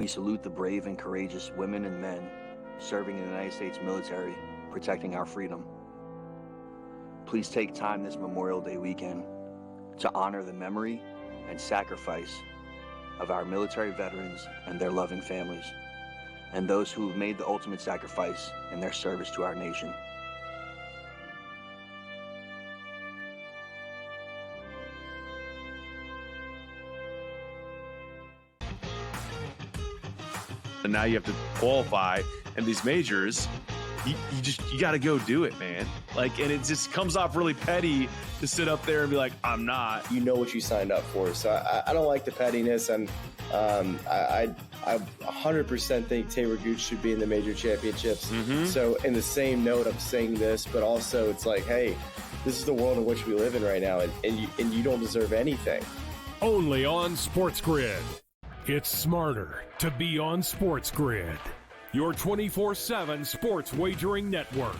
We salute the brave and courageous women and men serving in the United States military, protecting our freedom. Please take time this Memorial Day weekend to honor the memory and sacrifice of our military veterans and their loving families, and those who have made the ultimate sacrifice in their service to our nation. And now you have to qualify, and these majors, you got to go do it, man. Like, and it just comes off really petty to sit up there and be like, I'm not. You know what you signed up for. So I don't like the pettiness, and I 100% think Taylor Gooch should be in the major championships. Mm-hmm. So in the same note, I'm saying this, but also it's like, hey, this is the world in which we live in right now, and you don't deserve anything. Only on SportsGrid. It's smarter to be on SportsGrid, your 24/7 sports wagering network.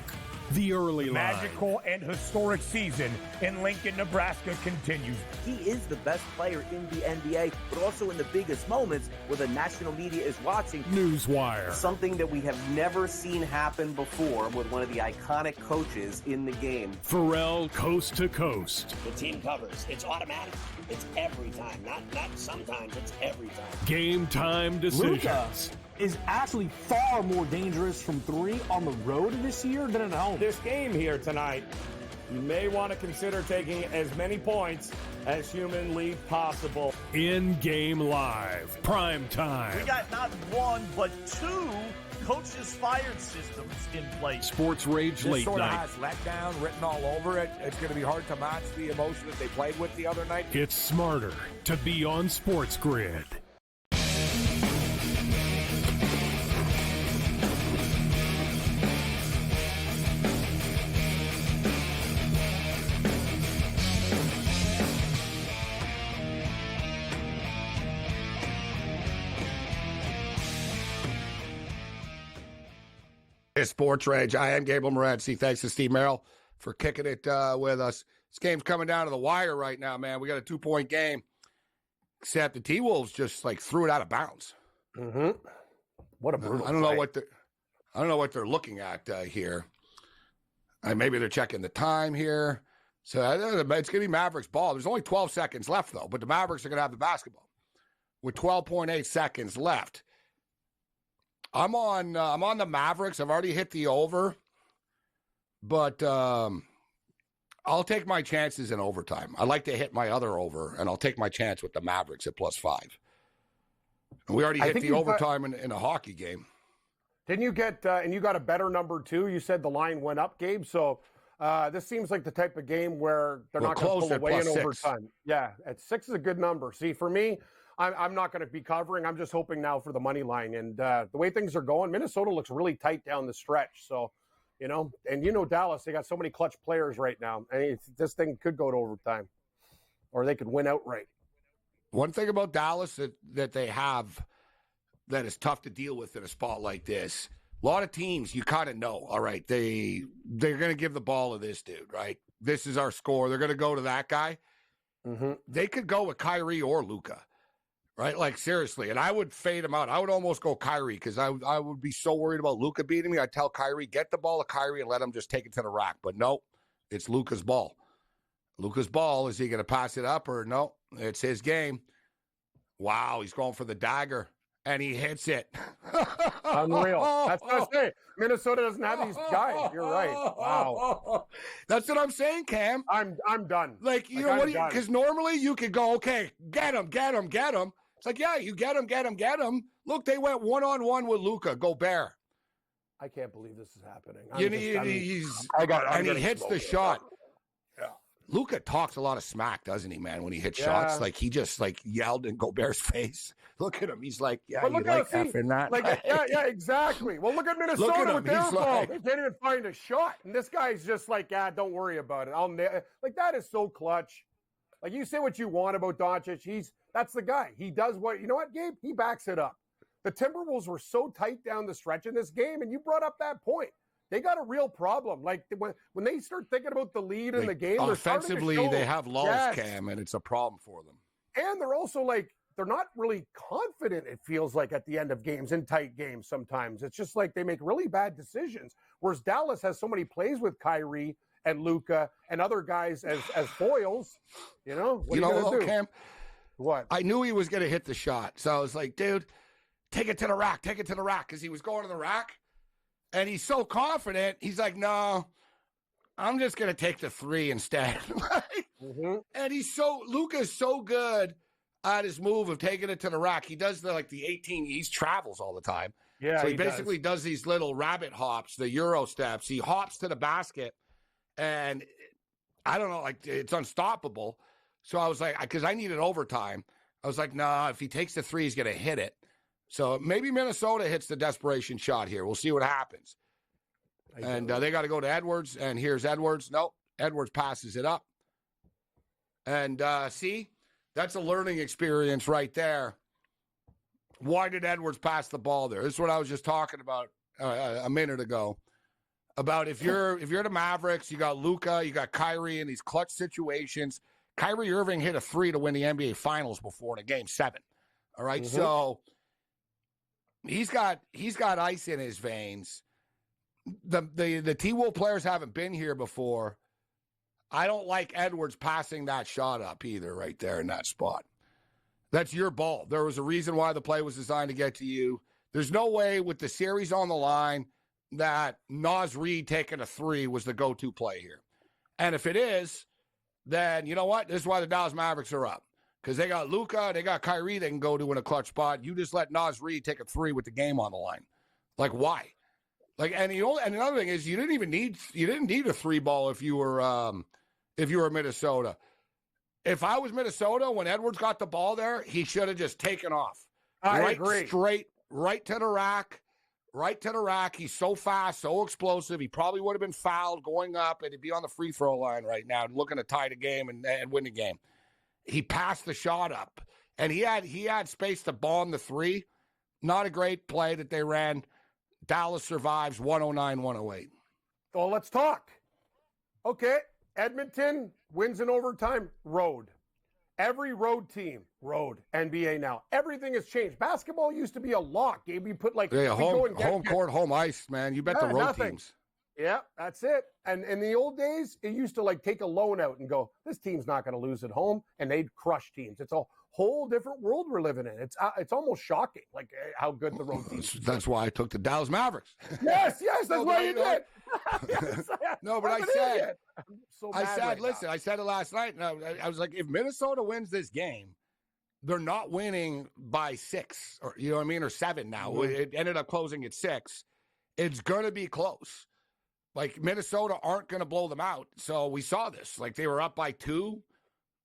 The early line. Magical and historic season in Lincoln, Nebraska continues. He is the best player in the NBA, but also in the biggest moments where the national media is watching. Newswire. Something that we have never seen happen before with one of the iconic coaches in the game. Pharrell, coast to coast. The team covers. It's automatic. It's every time. Not sometimes. It's every time. Game time decisions. Luka is actually far more dangerous from three on the road this year than at home. This game here tonight, you may want to consider taking as many points as humanly possible. In-game live. Prime time. We got not one, but two coaches fired systems in place. SportsRage late sort night. Of has letdown written all over it. It's going to be hard to match the emotion that they played with the other night. It's smarter to be on SportsGrid. It's SportsRage. I am Gabriel Morency. Thanks to Steve Merrill for kicking it with us. This game's coming down to the wire right now, man. We got a 2-point game, except the T-Wolves just like threw it out of bounds. Mm-hmm. What a brutal I don't know what they're looking at here. Maybe they're checking the time here. So it's going to be Mavericks ball. There's only 12 seconds left though, but the Mavericks are going to have the basketball with 12.8 seconds left. I'm on the Mavericks. I've already hit the over, but I'll take my chances in overtime. I like to hit my other over, and I'll take my chance with the Mavericks at +5. And we already hit the overtime in a hockey game. Didn't you get and you got a better number too? You said the line went up, Gabe. So this seems like the type of game where they're not going to pull away in overtime. Yeah, at 6 is a good number. See, for me, I'm not going to be covering. I'm just hoping now for the money line. And the way things are going, Minnesota looks really tight down the stretch. So, Dallas, they got so many clutch players right now. And this thing could go to overtime, or they could win outright. One thing about Dallas that they have that is tough to deal with in a spot like this, a lot of teams you kind of know, all right, they're going to give the ball to this dude, right? This is our score. They're going to go to that guy. Mm-hmm. They could go with Kyrie or Luka. Right? Like, seriously. And I would fade him out. I would almost go Kyrie because I would be so worried about Luka beating me. I'd tell Kyrie, get the ball to Kyrie and let him just take it to the rack. But no, it's Luka's ball. Luka's ball. Is he going to pass it up or no? It's his game. Wow, he's going for the dagger. And he hits it. Unreal. That's what I say. Minnesota doesn't have these guys. You're right. Wow. That's what I'm saying, Cam. I'm done. Like, you know what? Because normally you could go, okay, get him. It's like, yeah, you get him. Look, they went one-on-one with Luka Gobert. I can't believe this is happening. He hits the shot. Yeah. Luka talks a lot of smack, doesn't he, man, when he hits shots? Like, he just, yelled in Gobert's face. Look at him. He's like, yeah, you like effing that? Yeah, exactly. Well, look at Minnesota with their ball. They can't even find a shot. And this guy's just like, don't worry about it. That is so clutch. Like, you say what you want about Doncic. That's the guy. He does you know what, Gabe? He backs it up. The Timberwolves were so tight down the stretch in this game, and you brought up that point. They got a real problem. Like, when they start thinking about the lead in the game, offensively, they have lulls, Cam, and it's a problem for them. And they're also they're not really confident, it feels like, at the end of games, in tight games sometimes. It's just like they make really bad decisions. Whereas Dallas has so many plays with Kyrie and Luka and other guys as foils. What are you going to do? Cam, what? I knew he was going to hit the shot. So I was like, dude, take it to the rack, because he was going to the rack. And he's so confident. He's like, no, I'm just going to take the three instead. And Luka's so good at his move of taking it to the rack. He does the 18, he travels all the time. Yeah, so he basically does these little rabbit hops, the Euro steps. He hops to the basket, and I don't know, it's unstoppable. So I was like, because I needed overtime. I was like, nah, if he takes the three, he's going to hit it. So maybe Minnesota hits the desperation shot here. We'll see what happens. And they got to go to Edwards, and here's Edwards. Nope, Edwards passes it up. And see, that's a learning experience right there. Why did Edwards pass the ball there? This is what I was just talking about a minute ago. About if you're the Mavericks, you got Luka, you got Kyrie in these clutch situations. Kyrie Irving hit a three to win the NBA Finals before in a Game 7. All right, so he's got ice in his veins. The T-Wolf players haven't been here before. I don't like Edwards passing that shot up either right there in that spot. That's your ball. There was a reason why the play was designed to get to you. There's no way with the series on the line that Naz Reid taking a three was the go-to play here. And if it is, then you know what? This is why the Dallas Mavericks are up. Because they got Luka, they got Kyrie they can go to in a clutch spot. You just let Naz Reid take a three with the game on the line. Like, why? And another thing is you didn't need a three ball if you were Minnesota. If I was Minnesota, when Edwards got the ball there, he should have just taken off. I agree. Straight, right to the rack. He's so fast, so explosive. He probably would have been fouled going up, and he'd be on the free throw line right now looking to tie the game and win the game. He passed the shot up, and he had space to bomb the three. Not a great play that they ran. Dallas survives 109-108. Well, let's talk. Okay, Edmonton wins in overtime, road. Every road team, road. NBA now. Everything has changed. Basketball used to be a lock. Gabe, you put home court, home ice, man. You bet the road teams. Yeah, that's it. And in the old days, it used to take a loan out and go, this team's not going to lose at home, and they'd crush teams. It's a whole different world we're living in. It's almost shocking, how good the road teams. That's why I took the Dallas Mavericks. Yes, that's why you did. Yes, no, but I said it last night. And I was like, if Minnesota wins this game, they're not winning by 6, or you know what I mean, or 7 now. Mm-hmm. It ended up closing at 6. It's going to be close. Minnesota aren't going to blow them out. So we saw this. They were up by 2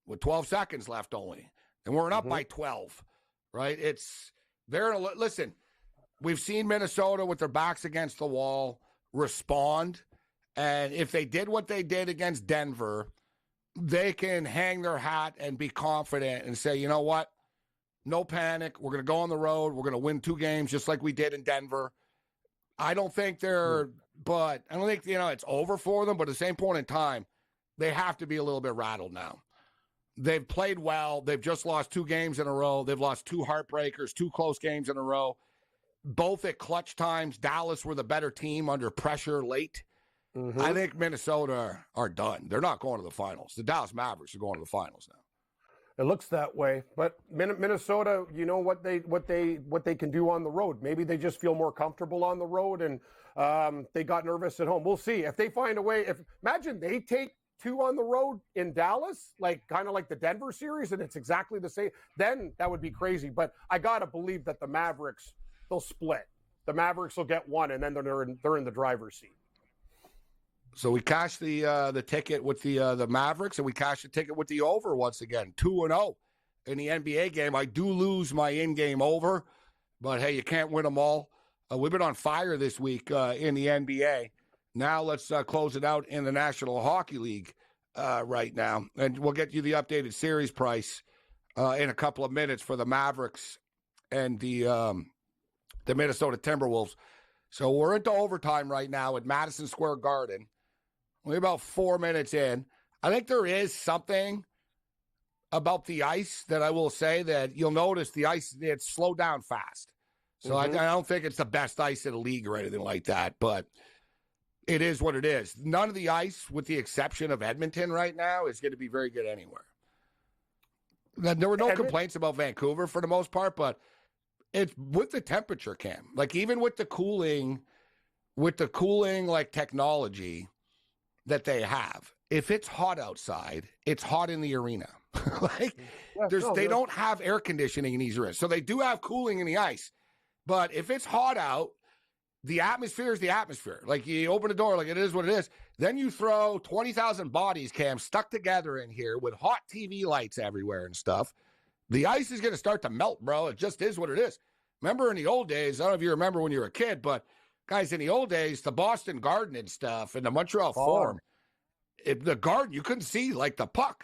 with 12 seconds left only. And we're up by 12, right? Listen, we've seen Minnesota with their backs against the wall respond. And if they did what they did against Denver, they can hang their hat and be confident and say, you know what? No panic. We're going to go on the road. We're going to win 2 games just like we did in Denver. I don't think it's over for them. But at the same point in time, they have to be a little bit rattled now. They've played well. They've just lost 2 games in a row. They've lost 2 heartbreakers, 2 close games in a row. Both at clutch times. Dallas were the better team under pressure late. Mm-hmm. I think Minnesota are done. They're not going to the finals. The Dallas Mavericks are going to the finals now. It looks that way, but Minnesota, you know what they can do on the road. Maybe they just feel more comfortable on the road, and they got nervous at home. We'll see if they find a way. Imagine they take 2 on the road in Dallas, kind of like the Denver series, and it's exactly the same. Then that would be crazy. But I gotta believe that the Mavericks, they'll split. The Mavericks will get 1, and then they're in the driver's seat. So we cashed the ticket with the Mavericks, and we cashed the ticket with the over once again, 2-0 in the NBA game. I do lose my in-game over, but hey, you can't win them all. We've been on fire this week in the NBA. Now let's close it out in the National Hockey League right now, and we'll get you the updated series price in a couple of minutes for the Mavericks and the Minnesota Timberwolves. So we're into overtime right now at Madison Square Garden. We're about 4 minutes in. I think there is something about the ice that I will say that you'll notice the ice, it's slowed down fast. So I don't think it's the best ice in the league or anything like that, but it is what it is. None of the ice, with the exception of Edmonton right now, is going to be very good anywhere. There were no complaints about Vancouver for the most part, but it's with the temperature, Cam. Like even with the cooling like technology that they have, if it's hot outside, it's hot in the arena. They don't have air conditioning in these arenas. So they do have cooling in the ice. But if it's hot out, the atmosphere is the atmosphere. Like you open the door, like it is what it is. Then you throw 20,000 bodies, Cam, stuck together in here with hot TV lights everywhere and stuff. The ice is going to start to melt, bro. It just is what it is. Remember in the old days, I don't know if you remember when you were a kid, but guys, in the old days, the Boston Garden and stuff and the Montreal Forum, the Garden, you couldn't see like the puck.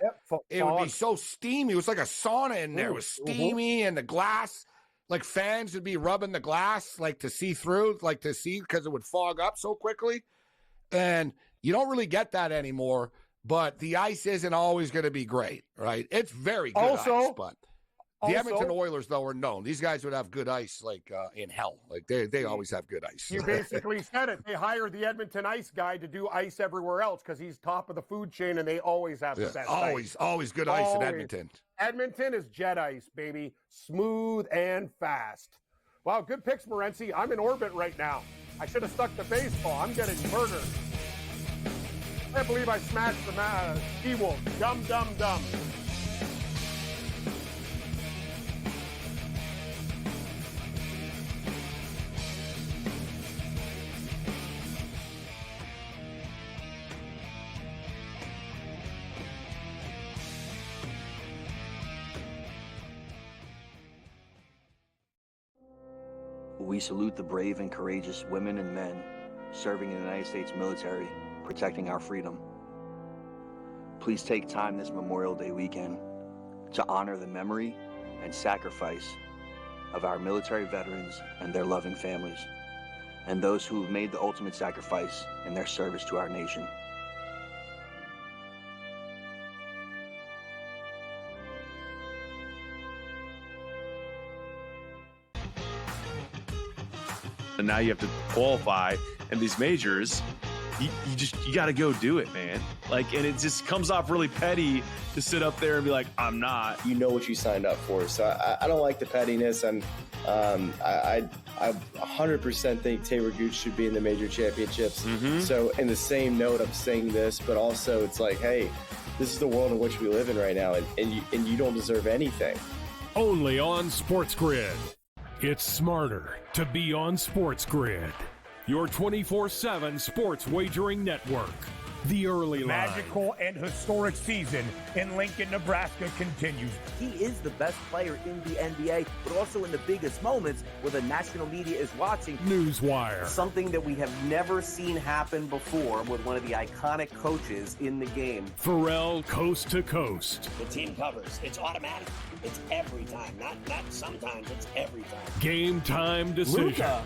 It would be so steamy. It was like a sauna in there. It was steamy and the glass. Like fans would be rubbing the glass, like to see through, like to see because it would fog up so quickly. And you don't really get that anymore, but the ice isn't always going to be great, right? It's very good ice, but the Edmonton Oilers, though, are known. These guys would have good ice like in hell. Like they always have good ice. You basically said it. They hired the Edmonton ice guy to do ice everywhere else because he's top of the food chain and they always have the best ice. Always good ice in Edmonton. Edmonton is jet ice, baby. Smooth and fast. Wow, good picks, Morency. I'm in orbit right now. I should have stuck to baseball. I'm getting murdered. I can't believe I smashed the T-Wolf. Dumb. We salute the brave and courageous women and men serving in the United States military, protecting our freedom. Please take time this Memorial Day weekend to honor the memory and sacrifice of our military veterans and their loving families, and those who have made the ultimate sacrifice in their service to our nation. And now you have to qualify, and these majors, you got to go do it, man. Like, and it just comes off really petty to sit up there and be like, I'm not. You know what you signed up for. So I don't like the pettiness, and I 100% think Taylor Gooch should be in the major championships. So in the same note, I'm saying this, but also it's like, hey, this is the world in which we live in right now, and you don't deserve anything. Only on SportsGrid. It's smarter to be on SportsGrid, your 24/7 sports wagering network. The early magical and historic season in Lincoln, Nebraska continues. He is the best player in the NBA, but also in the biggest moments where the national media is watching. Newswire. Something that we have never seen happen before with one of the iconic coaches in the game. Pharrell, coast to coast. The team covers. It's automatic. It's every time. Not sometimes. It's every time. Game time decisions. Luka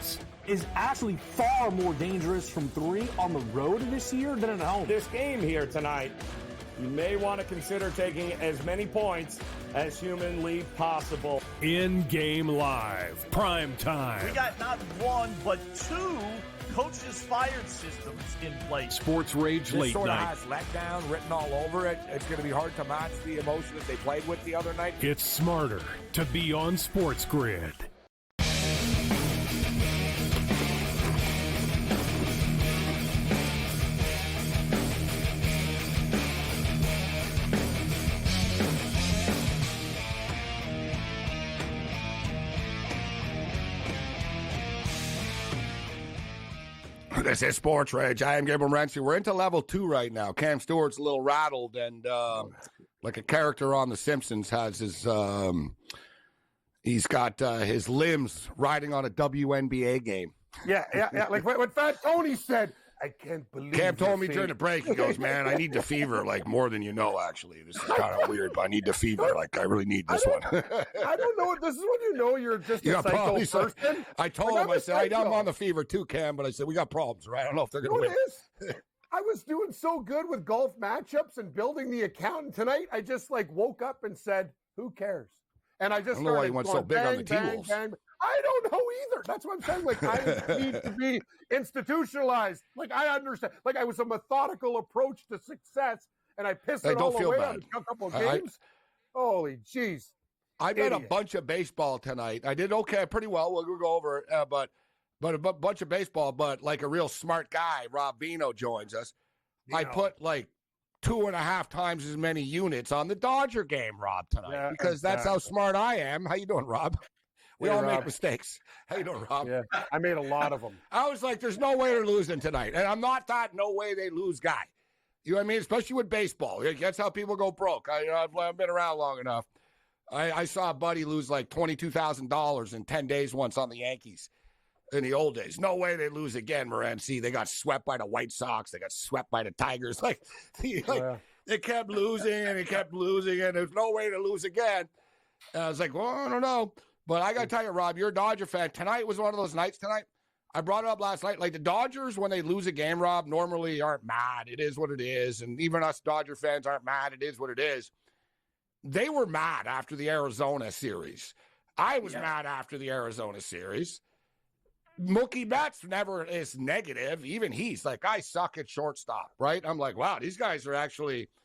is actually far more dangerous from three on the road this year than at home. This game here tonight, you may want to consider taking as many points as humanly possible. In-game live, prime time. We got not one, but two coaches fired systems in place. SportsRage late This sort of night. has letdown written all over it. It's going to be hard to match the emotion that they played with the other night. It's smarter to be on SportsGrid. This is SportsRage. I am Gabriel Morency. We're into level 2 right now. Cam Stewart's a little rattled, and like a character on The Simpsons has his, he's got his limbs riding on a WNBA game. Yeah. Like what Fat Tony said. I can't believe Cam told me during the break, he goes, man, I need the fever, like, more than you know, actually. This is kind of weird, but I need the fever. Like, I really need this one. I don't know. This is when you know you're just a psycho person. I told him, I said, I'm on the fever too, Cam, but I said, we got problems, right? I don't know if they're going to win. I was doing so good with golf matchups and building the account. And tonight, I just woke up and said, "Who cares?" And I just I don't know why you went so big on the T-Wolves. I don't know either. That's what I'm saying. I need to be institutionalized. I understand. I was a methodical approach to success, and I pissed it all away on a couple of games. Holy jeez. I bet a bunch of baseball tonight. I did okay, pretty well. We'll go over it, but a bunch of baseball. But like a real smart guy, Rob Vino joins us. I put 2.5 times as many units on the Dodger game, Rob, tonight, because that's how smart I am. How you doing, Rob? We all make mistakes. How you doing, Rob? Yeah, I made a lot of them. I was like, there's no way they're losing tonight. And I'm not that no way they lose guy. You know what I mean? Especially with baseball. That's how people go broke. I've been around long enough. I saw a buddy lose like $22,000 in 10 days once on the Yankees in the old days. No way they lose again, Morency. They got swept by the White Sox. They got swept by the Tigers. They kept losing and they kept losing, and there's no way to lose again. And I was like, well, I don't know. But I got to tell you, Rob, you're a Dodger fan. Tonight was one of those nights tonight. I brought it up last night. Like the Dodgers, when they lose a game, Rob, normally aren't mad. It is what it is. And even us Dodger fans aren't mad. It is what it is. They were mad after the Arizona series. I was mad after the Arizona series. Mookie Betts never is negative. Even he's like, I suck at shortstop, right? I'm like, wow, these guys are actually –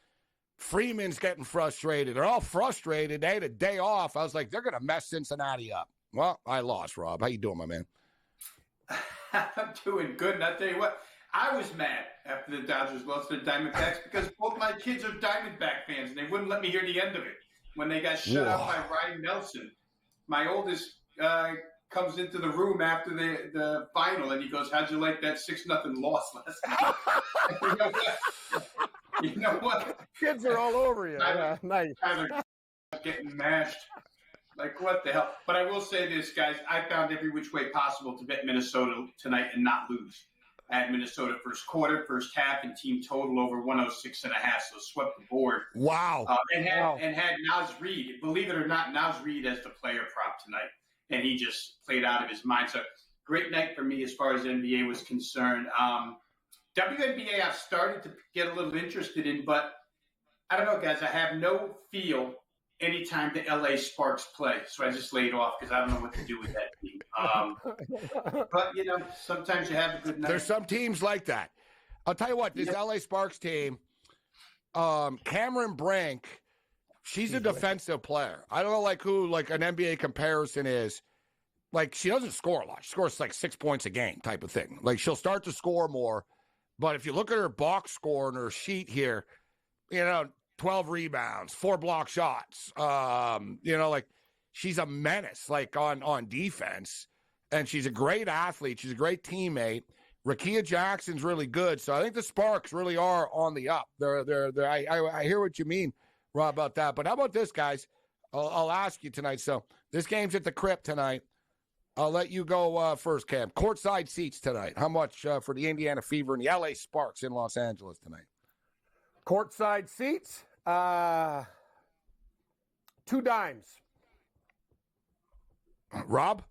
Freeman's getting frustrated. They're all frustrated. They had a day off. I was like, they're going to mess Cincinnati up. Well, I lost, Rob. How you doing, my man? I'm doing good. And I'll tell you what, I was mad after the Dodgers lost to the Diamondbacks because both my kids are Diamondback fans, and they wouldn't let me hear the end of it when they got shut out by Ryan Nelson. My oldest comes into the room after the final, and he goes, how'd you like that 6-0 loss last night? You know what? Kids are all over you. Nice. Getting mashed. Like, what the hell? But I will say this, guys. I found every which way possible to bet Minnesota tonight and not lose. I had Minnesota first quarter, first half, and team total over 106.5, so swept the board. Wow. And had Naz Reid. Believe it or not, Naz Reid as the player prop tonight. And he just played out of his mind. So great night for me as far as NBA was concerned. WNBA I've started to get a little interested in, but I don't know, guys. I have no feel anytime the LA Sparks play, so I just laid off because I don't know what to do with that team. But, sometimes you have a good night. There's some teams like that. I'll tell you what, this LA Sparks team, Cameron Brink, she's a defensive player. I don't know who an NBA comparison is. She doesn't score a lot. She scores 6 points a game type of thing. She'll start to score more. But if you look at her box score and her sheet here, 12 rebounds, 4 block shots, she's a menace, on defense. And she's a great athlete. She's a great teammate. Rakia Jackson's really good. So I think the Sparks really are on the up. I hear what you mean, Rob, about that. But how about this, guys? I'll ask you tonight. So this game's at the Crypt tonight. I'll let you go first, Cam. Courtside seats tonight. How much for the Indiana Fever and the LA Sparks in Los Angeles tonight? Courtside seats, $2. Rob?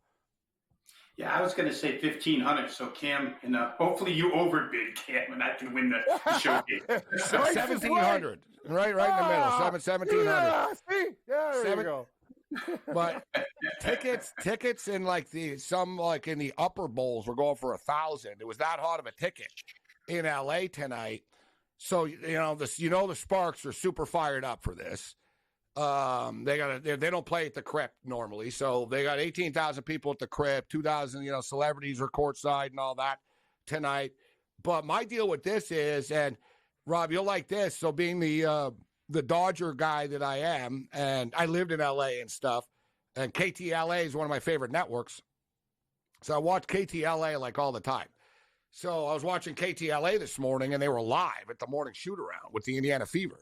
Yeah, I was going to say $1,500. So Cam, and hopefully you overbid, Cam, and I can win the show game. $1,700. Right in the middle. $1,700. Yeah, see? Yeah, there you go. But tickets in in the upper bowls were going for $1,000. It was that hot of a ticket in LA tonight. So the Sparks are super fired up for this. They don't play at the Crypt normally, so they got 18,000 people at the Crypt, 2,000 celebrities are courtside and all that tonight. But my deal with this is, and Rob, you'll like this. So being the Dodger guy that I am, and I lived in LA and stuff, and KTLA is one of my favorite networks. So I watch KTLA all the time. So I was watching KTLA this morning, and they were live at the morning shoot-around with the Indiana Fever.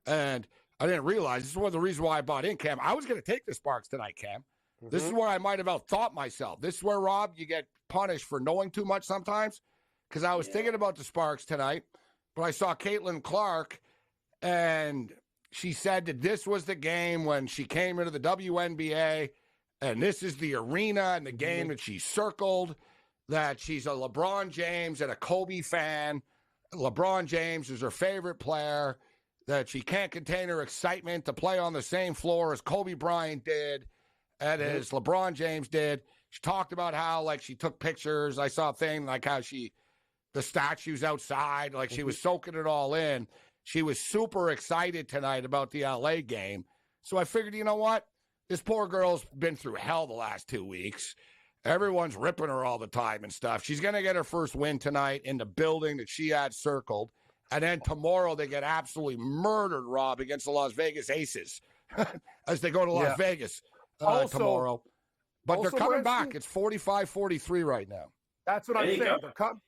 And I didn't realize, this is one of the reasons why I bought in, Cam. I was going to take the Sparks tonight, Cam. Mm-hmm. This is where I might have outthought myself. This is where, Rob, you get punished for knowing too much sometimes, because I was thinking about the Sparks tonight, but I saw Caitlin Clark, and she said that this was the game when she came into the WNBA, and this is the arena and the game that she circled, that she's a LeBron James and a Kobe fan, LeBron James is her favorite player, that she can't contain her excitement to play on the same floor as Kobe Bryant did and as LeBron James did. She talked about how, like, she took pictures. I saw a thing, like, how the statues outside, like, she was soaking it all in. She was super excited tonight about the LA game. So I figured, you know what? This poor girl's been through hell the last 2 weeks. Everyone's ripping her all the time and stuff. She's going to get her first win tonight in the building that she had circled. And then tomorrow they get absolutely murdered, Rob, against the Las Vegas Aces as they go to Las Vegas tomorrow. But they're coming back. It's 45-43 right now. That's what I'm saying.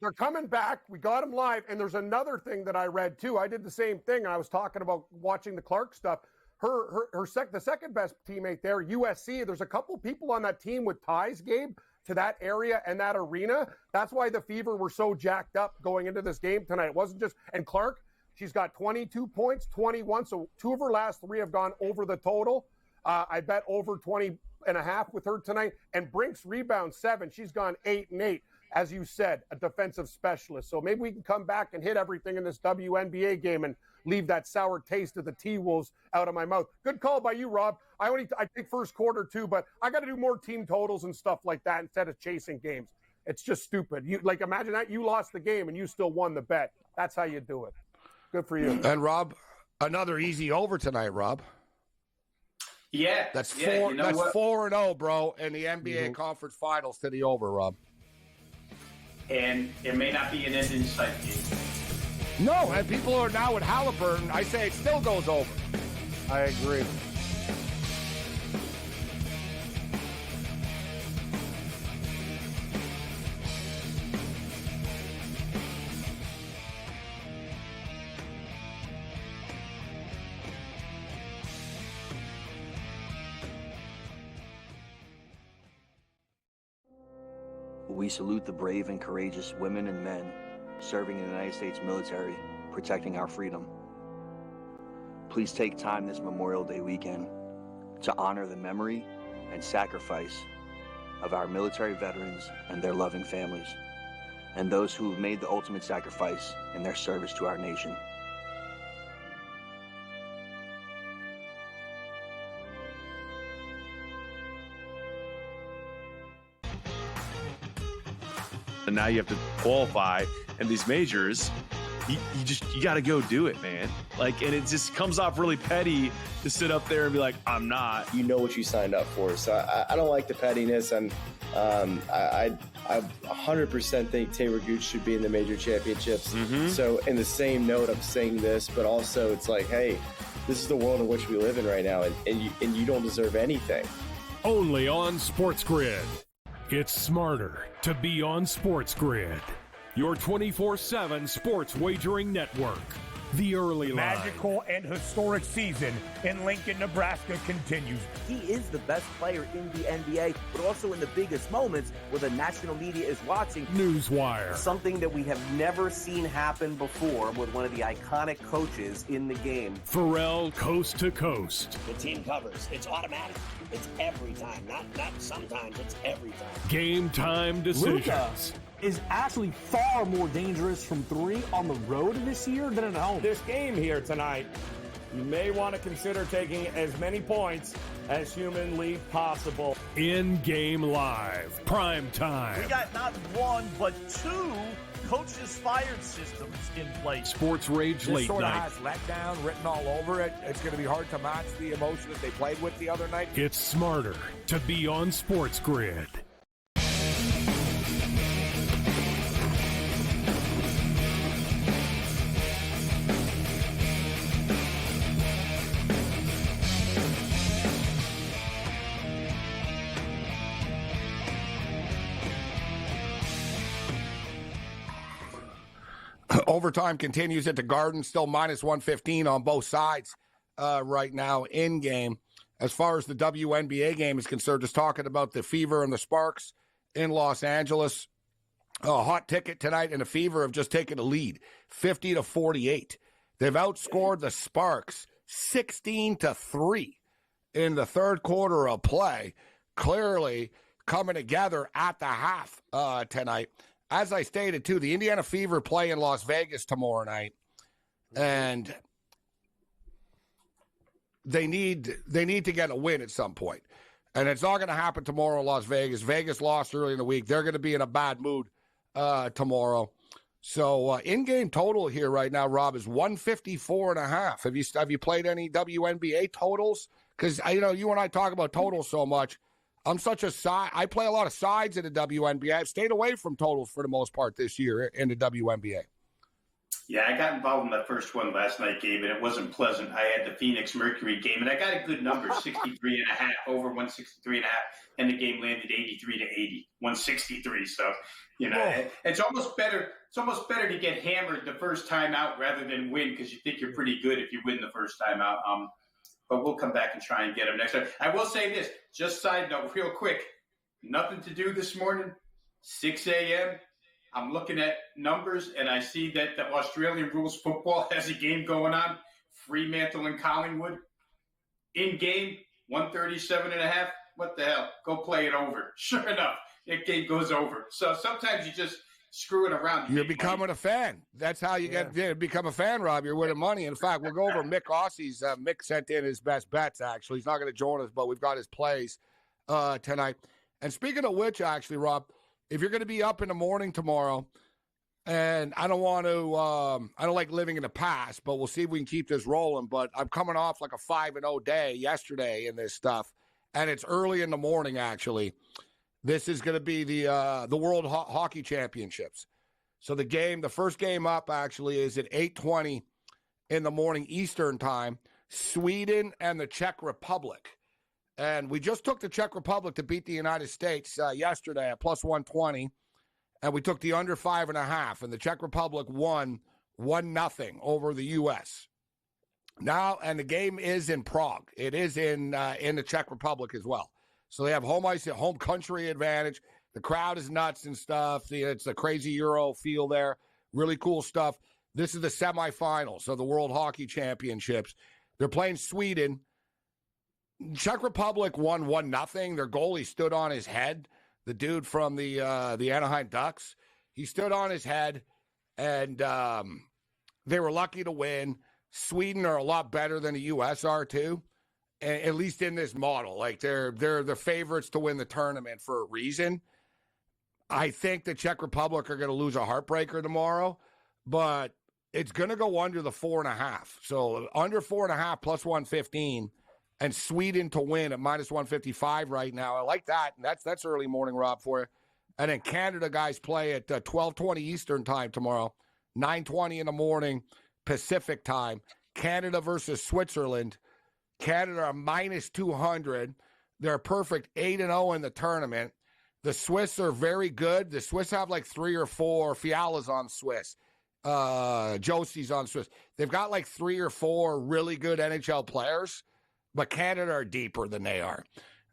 They're coming back. We got them live. And there's another thing that I read, too. I did the same thing. I was talking about watching the Clark stuff. The second best teammate there, USC, there's a couple people on that team with ties, Gabe, to that area and that arena. That's why the Fever were so jacked up going into this game tonight. It wasn't just, and Clark, she's got 22 points, 21. So 2 of her last 3 have gone over the total. I bet over 20.5 with her tonight. And Brink's rebound 7. She's gone 8 and 8. As you said, a defensive specialist. So maybe we can come back and hit everything in this WNBA game and leave that sour taste of the T-Wolves out of my mouth. Good call by you, Rob. I think first quarter too, but I got to do more team totals and stuff like that instead of chasing games. It's just stupid. Imagine that you lost the game and you still won the bet. That's how you do it. Good for you. And Rob, another easy over tonight, Rob. Yeah. That's 4-0, bro, in the NBA Conference Finals to the over, Rob. And it may not be an end in sight game. No, and people are now with Halliburton. I say it still goes over. I agree. We salute the brave and courageous women and men serving in the United States military, protecting our freedom. Please take time this Memorial Day weekend to honor the memory and sacrifice of our military veterans and their loving families, and those who have made the ultimate sacrifice in their service to our nation. And now you have to qualify, and these majors, you got to go do it, man. Like, and it just comes off really petty to sit up there and be like, I'm not. You know what you signed up for. So I don't like the pettiness, and I 100% think Taylor Gooch should be in the major championships. So in the same note, I'm saying this, but also it's like, hey, this is the world in which we live in right now, and you don't deserve anything. Only on SportsGrid. It's smarter to be on SportsGrid, your 24/7 sports wagering network. The early line. Magical and historic season in Lincoln, Nebraska continues. He is the best player in the NBA, but also in the biggest moments where the national media is watching. Newswire. Something that we have never seen happen before with one of the iconic coaches in the game. Pharrell, coast to coast. The team covers. It's automatic. It's every time. Not sometimes. It's every time. Game time decisions. Luka is actually far more dangerous from 3 on the road this year than at home. This game here tonight, you may want to consider taking as many points as humanly possible. In-game live. Prime time. We got not 1, but 2 coaches fired systems in place. SportsRage late sort night. of has letdown written all over it. It's going to be hard to match the emotion that they played with the other night. It's smarter to be on SportsGrid. Overtime continues at the Garden, still minus 115 on both sides right now in game. As far as the WNBA game is concerned, just talking about the Fever and the Sparks in Los Angeles. A hot ticket tonight, and the Fever have just taken a lead, 50-48. They've outscored the Sparks 16-3 in the third quarter of play. Clearly coming together at the half tonight as I stated, too, the Indiana Fever play in Las Vegas tomorrow night. And they need to get a win at some point. And it's not going to happen tomorrow in Las Vegas. Vegas lost early in the week. They're going to be in a bad mood tomorrow. So in-game total here right now, Rob, is 154.5. Have you played any WNBA totals? Because you and I talk about totals so much. I'm such a side. I play a lot of sides in the WNBA. I've stayed away from totals for the most part this year in the WNBA. Yeah, I got involved in the first one last night, Gabe, and it wasn't pleasant. I had the Phoenix Mercury game, and I got a good number, 63.5, over 163.5, and the game landed 83-80, 163. So, it's almost better. It's almost better to get hammered the first time out rather than win, because you think you're pretty good if you win the first time out. But we'll come back and try and get them next time. I will say this, just side note, real quick. Nothing to do this morning, 6 a.m., I'm looking at numbers, and I see that the Australian rules football has a game going on, Fremantle and Collingwood. In game, 137.5. What the hell? Go play it over. Sure enough, that game goes over. So sometimes you just screwing around. You're becoming a fan. That's how you become a fan, Rob. You're winning money. In fact, we'll go over Mick Ossie's. Mick sent in his best bets, actually. He's not going to join us, but we've got his plays tonight. And speaking of which, actually, Rob, if you're going to be up in the morning tomorrow, and I don't like living in the past, but we'll see if we can keep this rolling. But I'm coming off like a 5-0 day yesterday in this stuff, and it's early in the morning, actually. This is going to be the World Hockey Championships. So the first game up, actually, is at 8:20 in the morning Eastern time, Sweden and the Czech Republic. And we just took the Czech Republic to beat the United States yesterday at plus 120. And we took the under 5.5. And the Czech Republic won 1-0 over the U.S. Now, and the game is in Prague. It is in the Czech Republic as well. So they have home country advantage. The crowd is nuts and stuff. It's a crazy Euro feel there. Really cool stuff. This is the semifinals of the World Hockey Championships. They're playing Sweden. Czech Republic won 1-0. Their goalie stood on his head. The dude from the Anaheim Ducks, he stood on his head, and they were lucky to win. Sweden are a lot better than the U.S. are too, at least in this model. Like they're the favorites to win the tournament for a reason. I think the Czech Republic are going to lose a heartbreaker tomorrow, but it's going to go under the 4.5. So under 4.5 plus 115. And Sweden to win at minus 155 right now. I like that. And that's early morning, Rob, for you. And then Canada guys play at 12:20 Eastern time tomorrow, 9:20 in the morning Pacific time. Canada versus Switzerland. Canada are minus 200. They're a perfect 8-0 in the tournament. The Swiss are very good. The Swiss have like 3 or 4. Fiala's on Swiss. Josie's on Swiss. They've got like 3 or 4 really good NHL players. But Canada are deeper than they are.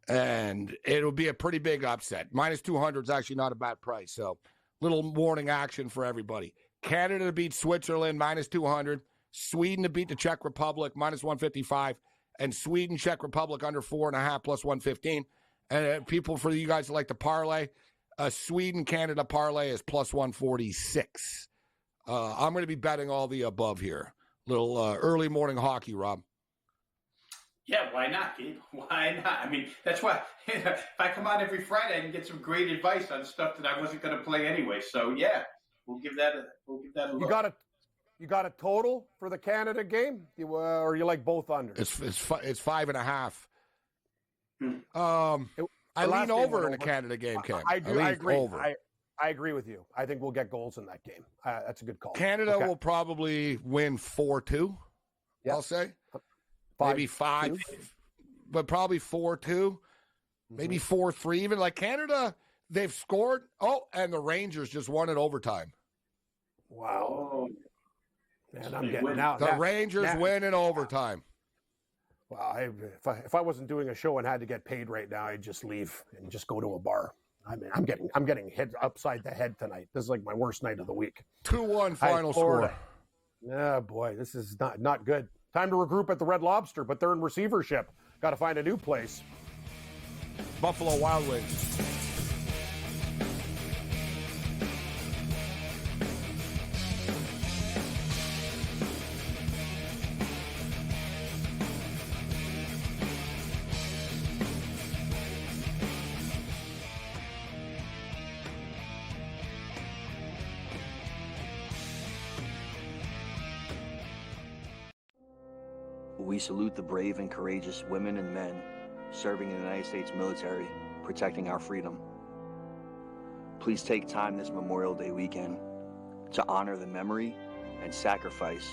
And it'll be a pretty big upset. Minus 200 is actually not a bad price. So little morning action for everybody. Canada to beat Switzerland, minus 200. Sweden to beat the Czech Republic, minus 155. And Sweden, Czech Republic, under 4.5, plus 115. And people, for you guys that like to parlay, Sweden, Canada parlay is plus 146. I'm going to be betting all the above here. Little early morning hockey, Rob. Yeah, why not, Gabe? Why not? I mean, that's why if I come on every Friday, I can get some great advice on stuff that I wasn't going to play anyway. So yeah, we'll give that a look. You got a total for the Canada game, or you like both under? It's 5.5. I lean over in the Canada game, Cam. I agree. Over. I agree with you. I think we'll get goals in that game. That's a good call. Canada will probably win 4-2. Yep. I'll say. Maybe 5, but probably 4-2, maybe 4-3 even. Like Canada, they've scored. Oh, and the Rangers just won in overtime. Wow. Man, I'm getting the Rangers win in overtime. Wow. If I wasn't doing a show and had to get paid right now, I'd just leave and just go to a bar. I mean, I'm getting hit upside the head tonight. This is like my worst night of the week. 2-1 final score. Yeah, boy, this is not good. Time to regroup at the Red Lobster, but they're in receivership. Got to find a new place. Buffalo Wild Wings. We salute the brave and courageous women and men serving in the United States military, protecting our freedom. Please take time this Memorial Day weekend to honor the memory and sacrifice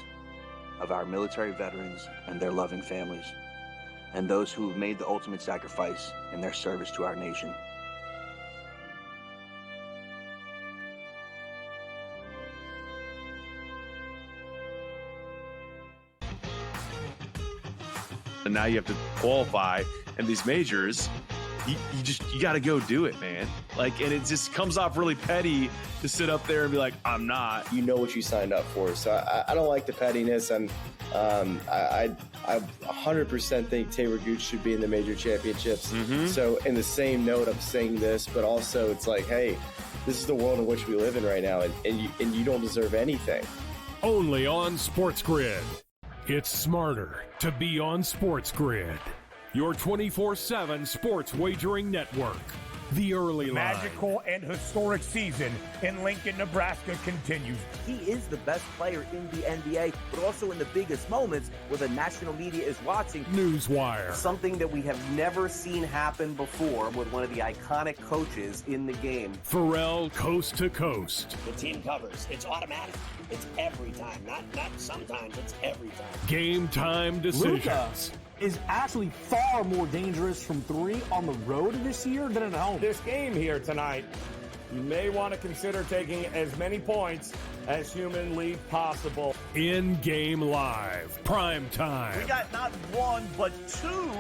of our military veterans and their loving families, and those who have made the ultimate sacrifice in their service to our nation. And now you have to qualify, and these majors, you got to go do it, man. Like, and it just comes off really petty to sit up there and be like, I'm not. You know what you signed up for. So I don't like the pettiness, and I 100% think Taylor Gooch should be in the major championships. So in the same note, I'm saying this, but also it's like, hey, this is the world in which we live in right now, and you don't deserve anything. Only on SportsGrid. It's smarter to be on SportsGrid. Your 24/7 sports wagering network. The early line. Magical and historic season in Lincoln, Nebraska continues. He is the best player in the NBA, but also in the biggest moments where the national media is watching. Newswire. Something that we have never seen happen before with one of the iconic coaches in the game. Pharrell, coast to coast. The team covers. It's automatic. It's every time. Not sometimes. It's every time. Game time decisions. Luka is actually far more dangerous from three on the road this year than at home. This game here tonight, you may want to consider taking as many points as humanly possible. In-game live. Prime time. We got not one, but two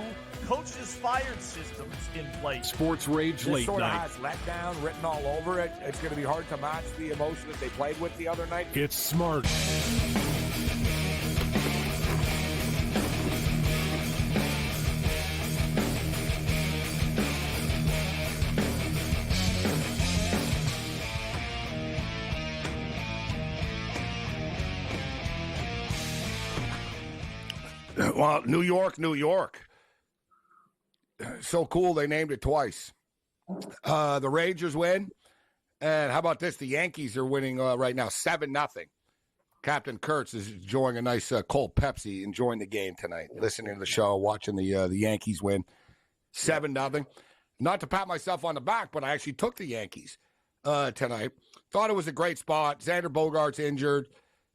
coaches fired systems in place. SportsRage late sort of night. has letdown written all over it. It's going to be hard to match the emotion that they played with the other night. It's smart. Well, New York. So cool, they named it twice. The Rangers win. And how about this? The Yankees are winning right now, 7-0. Captain Kurtz is enjoying a nice cold Pepsi, enjoying the game tonight, listening to the show, watching the Yankees win. 7-0. Not to pat myself on the back, but I actually took the Yankees tonight. Thought it was a great spot. Xander Bogaerts injured.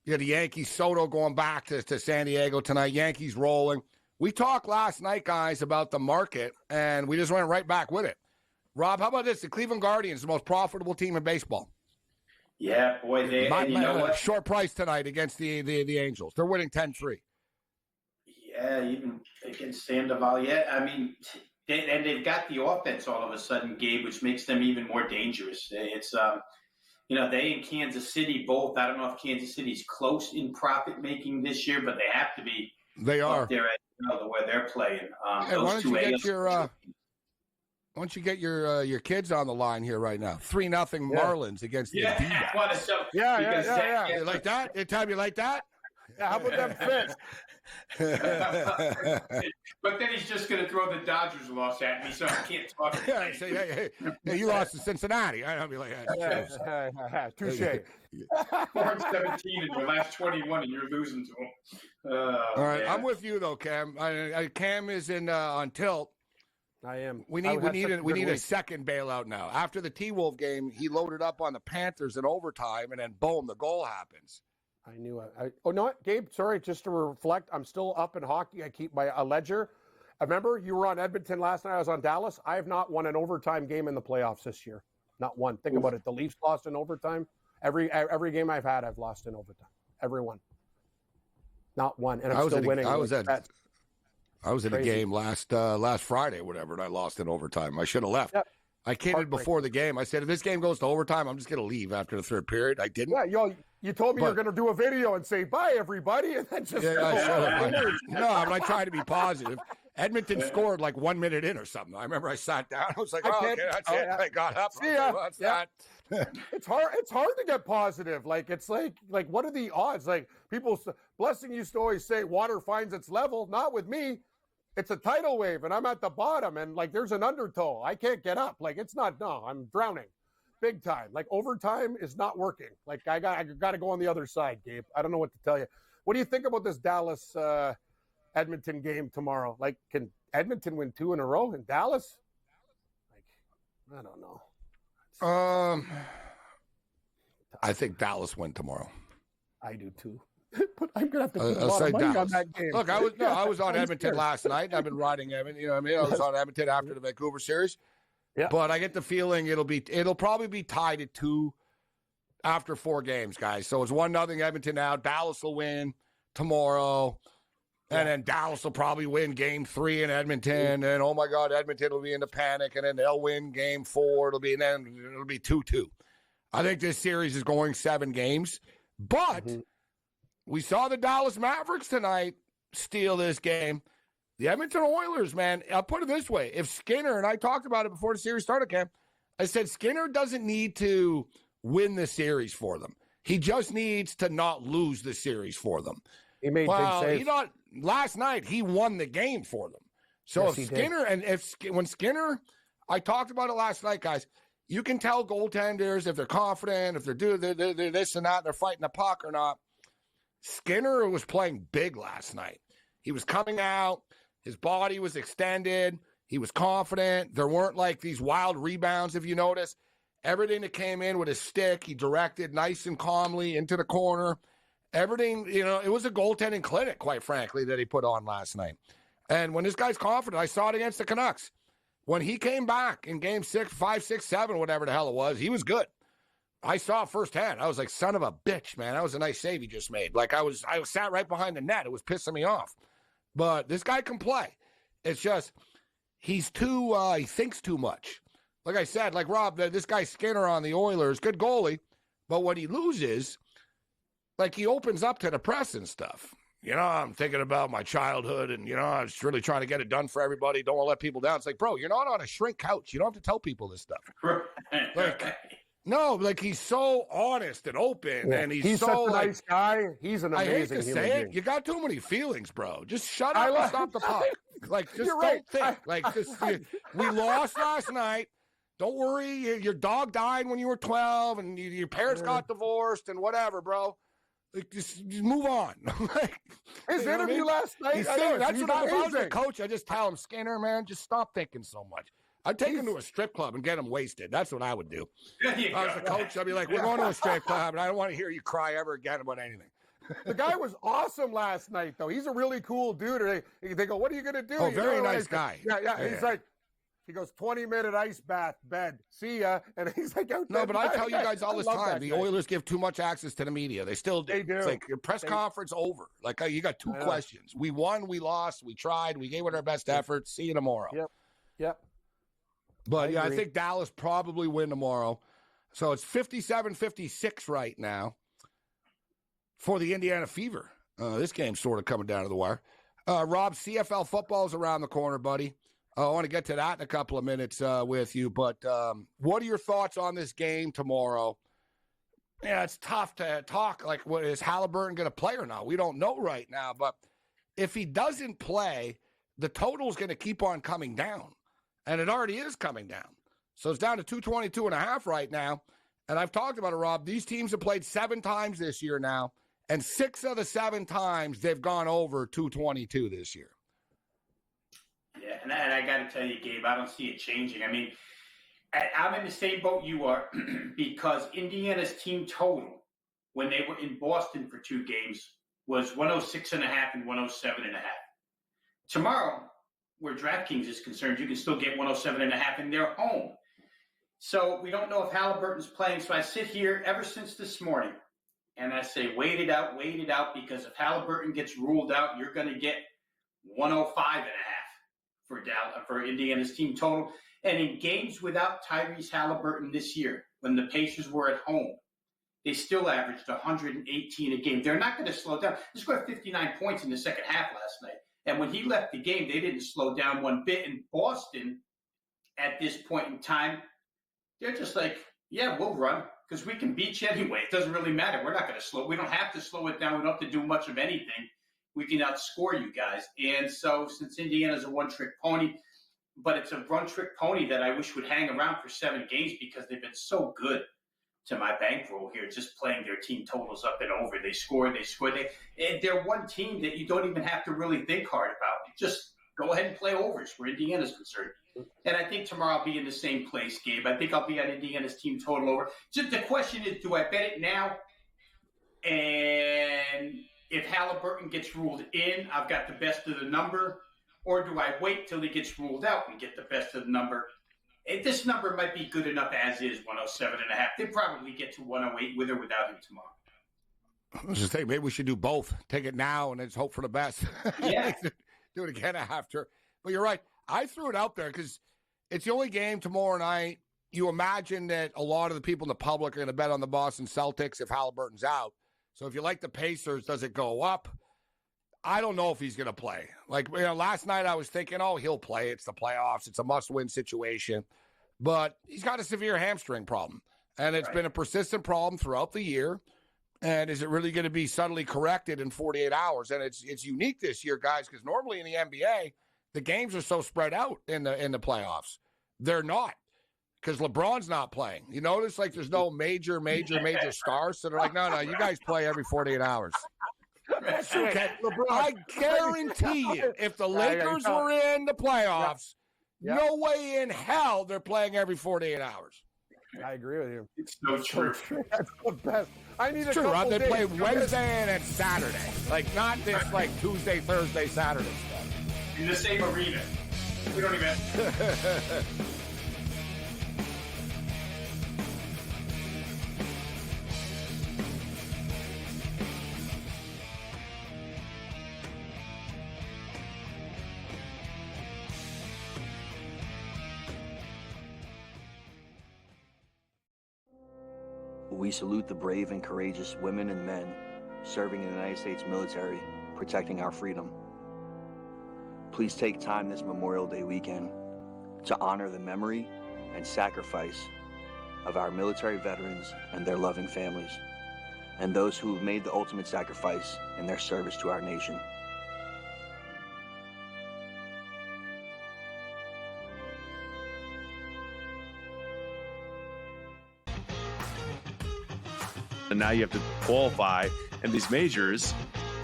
You got the Yankees, Soto going back to San Diego tonight. Yankees rolling. We talked last night, guys, about the market, and we just went right back with it. Rob, how about this? The Cleveland Guardians, the most profitable team in baseball. Yeah, boy, you know what? Short price tonight against the Angels. They're winning 10-3. Yeah, even against Sandoval. Yeah, I mean, they've got the offense all of a sudden, Gabe, which makes them even more dangerous. It's they and Kansas City both. I don't know if Kansas City's close in profit making this year, but they have to be. They are. Up there at the way they're playing. Hey, why don't you get your kids on the line here right now? 3-0 Marlins against the D-backs. Yeah. You like that? Anytime you like that? Yeah, how about them Fitz? But then he's just going to throw the Dodgers loss at me, so I can't talk. Yeah, say, hey, you lost to Cincinnati. I'll be like, touche. 4-17 in your last 21, and you're losing to him. All right, I'm with you though, Cam. Cam is in on tilt. I am. We need a second bailout now. After the T-Wolf game, he loaded up on the Panthers in overtime, and then boom, the goal happens. I knew it. Oh, no, Gabe, sorry, just to reflect, I'm still up in hockey. I keep a ledger. I remember you were on Edmonton last night. I was on Dallas. I have not won an overtime game in the playoffs this year. Not one. Think about it. The Leafs lost in overtime. Every game I've had, I've lost in overtime. Every one. Not one. And I'm still winning. I was at a game last Friday or whatever, and I lost in overtime. I should have left. Yep. I kidded before the game. I said, if this game goes to overtime, I'm just going to leave after the third period. I didn't. Yeah, you told me you were going to do a video and say, bye, everybody, and then just No, but I tried to be positive. Edmonton scored like 1 minute in or something. I remember I sat down. I was like, okay, that's it. I got up. See ya. It's hard to get positive. It's like what are the odds? Like Blessing used to always say, water finds its level. Not with me. It's a tidal wave, and I'm at the bottom, and there's an undertow. I can't get up. I'm drowning, big time. Overtime is not working. I got to go on the other side, Gabe. I don't know what to tell you. What do you think about this Dallas Edmonton game tomorrow. Like, can Edmonton win 2 in a row in Dallas? Like, I don't know. I think Dallas win tomorrow. I do too. But I'm gonna have to put a lot of money on that game. Look, I was on Edmonton last night. I've been riding Edmonton. You know what I mean? I was on Edmonton after the Vancouver series. Yeah. But I get the feeling it'll probably be tied at 2 after 4 games, guys. So it's 1-0 Edmonton now. Dallas will win tomorrow. And then Dallas will probably win game 3 in Edmonton. And oh my God, Edmonton will be in the panic. And then they'll win game 4. It'll be 2-2. I think this series is going 7 games. But we saw the Dallas Mavericks tonight steal this game. The Edmonton Oilers, man, I'll put it this way. If Skinner, and I talked about it before the series started, Cam, I said Skinner doesn't need to win the series for them. He just needs to not lose the series for them. He made big saves. Last night, he won the game for them. So Yes, if Skinner, when Skinner, I talked about it last night, guys, you can tell goaltenders if they're confident, if they're doing this and that, they're fighting the puck or not. Skinner was playing big last night. He was coming out. His body was extended. He was confident. There weren't like these wild rebounds, if you notice. Everything that came in with his stick, he directed nice and calmly into the corner. Everything, it was a goaltending clinic, quite frankly, that he put on last night. And when this guy's confident, I saw it against the Canucks. When he came back in game 6, 5, 6, 7, whatever the hell it was, he was good. I saw it firsthand. I was like, son of a bitch, man. That was a nice save he just made. Like I sat right behind the net. It was pissing me off. But this guy can play. It's just he thinks too much. Like I said, like Rob, this guy Skinner on the Oilers, good goalie. But when he loses, like he opens up to the press and stuff. I'm thinking about my childhood and, I was really trying to get it done for everybody. Don't want to let people down. It's like, bro, you're not on a shrink couch. You don't have to tell people this stuff. No, like he's so honest and open, and he's so such a nice guy. He's an amazing human being. You got too many feelings, bro. Just shut up and stop the puck. Like, just don't think. We lost last night. Don't worry. Your dog died when you were 12, and your parents got divorced, and whatever, bro. Like, just move on. His interview last night. That's what I was a coach. I just tell him, Skinner, man, just stop thinking so much. I'd take him to a strip club and get him wasted. That's what I would do. If I was the coach, I'd be like, we're going to a strip club, and I don't want to hear you cry ever again about anything. The guy was awesome last night, though. He's a really cool dude. They go, what are you going to do? Oh, very nice guy. Yeah. He's like, he goes, 20-minute ice bath, bed. See ya. And he's like, no, but I tell you guys all this time, the Oilers give too much access to the media. They still do. They do. It's like your press conference over. Like, you got 2 questions. We won, we lost, we tried, we gave it our best effort. See you tomorrow. Yep. But, I think Dallas probably win tomorrow. So it's 57-56 right now for the Indiana Fever. This game's sort of coming down to the wire. Rob, CFL football's around the corner, buddy. I want to get to that in a couple of minutes with you. But what are your thoughts on this game tomorrow? Yeah, it's tough to talk. Like, is Halliburton going to play or not? We don't know right now. But if he doesn't play, the total's going to keep on coming down. And it already is coming down. So it's down to 222.5 right now. And I've talked about it, Rob. These teams have played 7 times this year now. And 6 of the 7 times they've gone over 222 this year. Yeah, and I got to tell you, Gabe, I don't see it changing. I mean, I'm in the same boat you are because Indiana's team total, when they were in Boston for 2 games, was 106.5 and 107.5. Tomorrow, where DraftKings is concerned, you can still get 107.5 and they're home. So we don't know if Halliburton's playing. So I sit here ever since this morning and I say, wait it out, because if Halliburton gets ruled out, you're going to get 105.5 for Indiana's team total. And in games without Tyrese Halliburton this year, when the Pacers were at home, they still averaged 118 a game. They're not going to slow down. They scored 59 points in the second half last night. And when he left the game, they didn't slow down one bit. In Boston, at this point in time, they're just like, yeah, we'll run because we can beat you anyway. It doesn't really matter. We're not going to slow. We don't have to slow it down. We don't have to do much of anything. We can outscore you guys. And so since Indiana's a one-trick pony, but it's a one-trick pony that I wish would hang around for 7 games because they've been so good to my bankroll here, just playing their team totals up and over. They score. And they're one team that you don't even have to really think hard about. Just go ahead and play overs where Indiana's concerned. And I think tomorrow I'll be in the same place, Gabe. I think I'll be on Indiana's team total over. Just the question is, do I bet it now? And if Halliburton gets ruled in, I've got the best of the number. Or do I wait till he gets ruled out and get the best of the number? And this number might be good enough as is, 107.5. They'll probably get to 108 with or without him tomorrow. I was just saying, maybe we should do both. Take it now and then hope for the best. Yeah. Do it again after. But you're right. I threw it out there because it's the only game tomorrow night. You imagine that a lot of the people in the public are going to bet on the Boston Celtics if Halliburton's out. So if you like the Pacers, does it go up? I don't know if he's going to play. Last night I was thinking, he'll play. It's the playoffs. It's a must-win situation. But he's got a severe hamstring problem. And it's been a persistent problem throughout the year. And is it really going to be suddenly corrected in 48 hours? And it's unique this year, guys, because normally in the NBA, the games are so spread out in the playoffs. They're not, because LeBron's not playing. You notice, there's no major stars. So they're like, no, you guys play every 48 hours. Okay. I guarantee you, if the Lakers were in the playoffs, no way in hell they're playing every 48 hours. I agree with you. It's so true. That's the best. I need it's a true, couple Rob. They days. play Wednesday and Saturday. Not this Tuesday, Thursday, Saturday stuff. In the same arena. We don't even. We salute the brave and courageous women and men serving in the United States military, protecting our freedom. Please take time this Memorial Day weekend to honor the memory and sacrifice of our military veterans and their loving families, and those who have made the ultimate sacrifice in their service to our nation. And now you have to qualify, and these majors,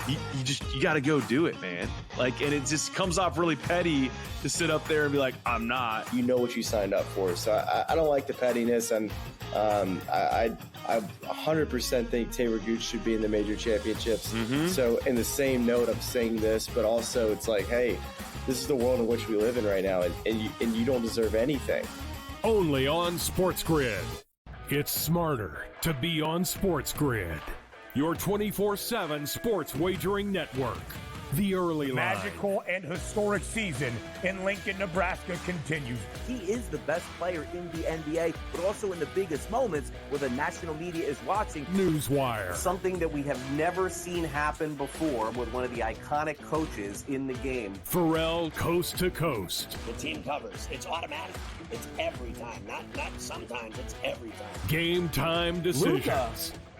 you got to go do it, man. And it just comes off really petty to sit up there and be like, I'm not. You know what you signed up for. So I don't like the pettiness, and I 100% think Taylor Gooch should be in the major championships. Mm-hmm. So in the same note, I'm saying this, but also it's like, hey, this is the world in which we live in right now, and you don't deserve anything. Only on SportsGrid. It's smarter to be on SportsGrid, your 24/7 sports wagering network. The early line. Magical and historic season in Lincoln, Nebraska continues. He is the best player in the NBA, but also in the biggest moments where the national media is watching. Newswire. Something that we have never seen happen before with one of the iconic coaches in the game. Pharrell, coast to coast. The team covers. It's automatic. It's every time. Not sometimes. It's every time. Game time decisions. Luka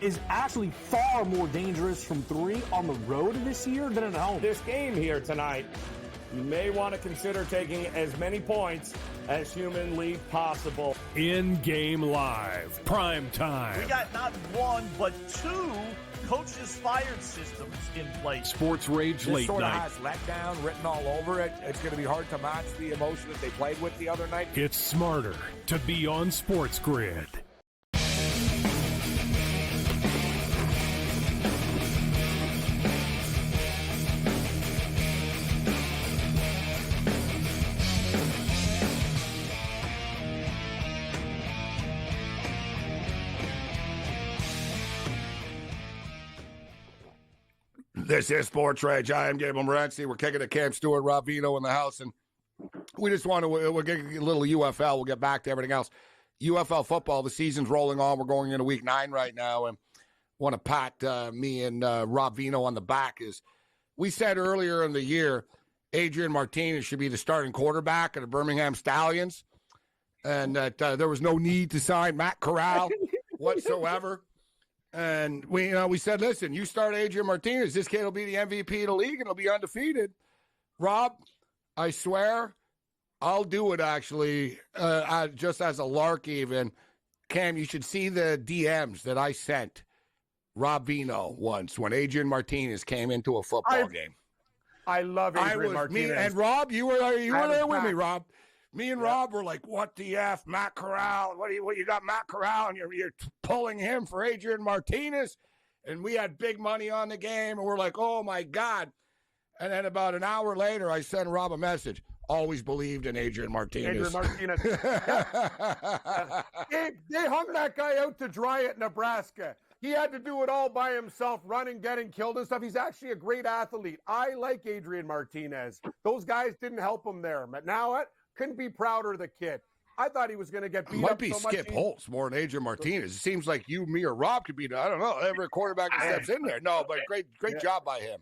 is actually far more dangerous from three on the road this year than at home. This game here tonight, you may want to consider taking as many points as humanly possible. In-game live. Prime time. We got not one, but two coaches fired systems in place. SportsRage This late sort of night. has letdown written all over it. It's going to be hard to match the emotion that they played with the other night. It's smarter to be on SportsGrid. This is SportsRage. I am Gabriel Morency. We're kicking it. Cam Stewart, Rob Vino in the house, and we just want to. We're getting a little UFL. We'll get back to everything else. UFL football. The season's rolling on. We're going into week 9 right now, and want to pat me and Rob Vino on the back. Is we said earlier in the year, Adrian Martinez should be the starting quarterback of the Birmingham Stallions, and that there was no need to sign Matt Corral whatsoever. And we said, listen, you start Adrian Martinez, this kid will be the MVP of the league and he'll be undefeated. Rob, I swear, I'll do it actually, just as a lark even. Cam, you should see the DMs that I sent Rob Vino once when Adrian Martinez came into a football game. I love Adrian Martinez. Me and Rob, you were there with me, Rob. Me and Rob were like, what the F, Matt Corral? What you got Matt Corral, and you're pulling him for Adrian Martinez? And we had big money on the game, and we're like, oh, my God. And then about an hour later, I sent Rob a message. Always believed in Adrian Martinez. They hung that guy out to dry at Nebraska. He had to do it all by himself, running, getting killed and stuff. He's actually a great athlete. I like Adrian Martinez. Those guys didn't help him there. But now what? Couldn't be prouder of the kid. I thought he was going to get beat up so much. Might be Skip Holtz more than Adrian Martinez. It seems like you, me, or Rob could be, I don't know, every quarterback that steps in there. No, but great job by him.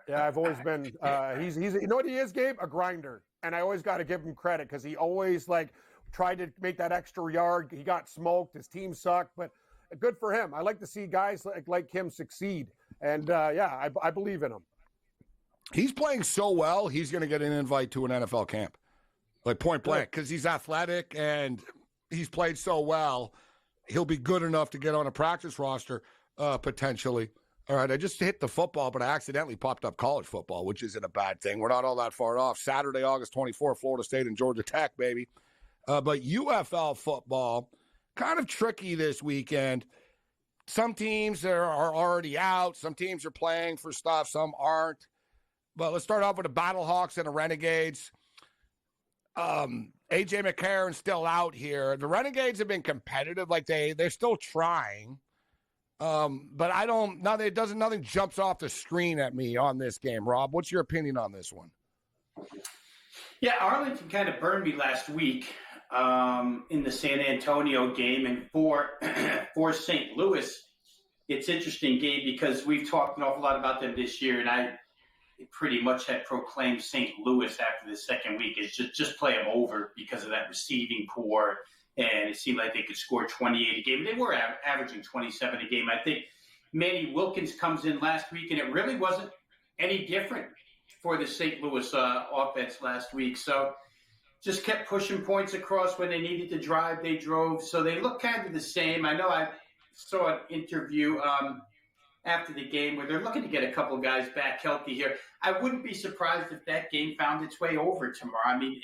Yeah, I've always been, he's you know what he is, Gabe? A grinder. And I always got to give him credit because he always, tried to make that extra yard. He got smoked. His team sucked, but good for him. I like to see guys like him succeed. And, I believe in him. He's playing so well, he's going to get an invite to an NFL camp. Like point blank, because he's athletic and he's played so well, he'll be good enough to get on a practice roster potentially. All right, I just hit the football, but I accidentally popped up college football, which isn't a bad thing. We're not all that far off. Saturday, August 24th, Florida State and Georgia Tech, baby. But UFL football, kind of tricky this weekend. Some teams are already out. Some teams are playing for stuff. Some aren't. But let's start off with the Battlehawks and the Renegades. AJ McCarron's still out here. The Renegades have been competitive, they're still trying. But nothing jumps off the screen at me on this game. Rob, what's your opinion on this one? Yeah, Arlington kind of burned me last week in the San Antonio game, and for St. Louis, it's interesting, Gabe, because we've talked an awful lot about them this year, and I pretty much had proclaimed St. Louis after the second week is just play them over because of that receiving core, and it seemed like they could score 28 a game. They were averaging 27 a game. I think Manny Wilkins comes in last week, and it really wasn't any different for the St. Louis offense last week. So just kept pushing points across when they needed to drive. They drove. So they look kind of the same. I know I saw an interview after the game where they're looking to get a couple guys back healthy here. I wouldn't be surprised if that game found its way over tomorrow. I mean,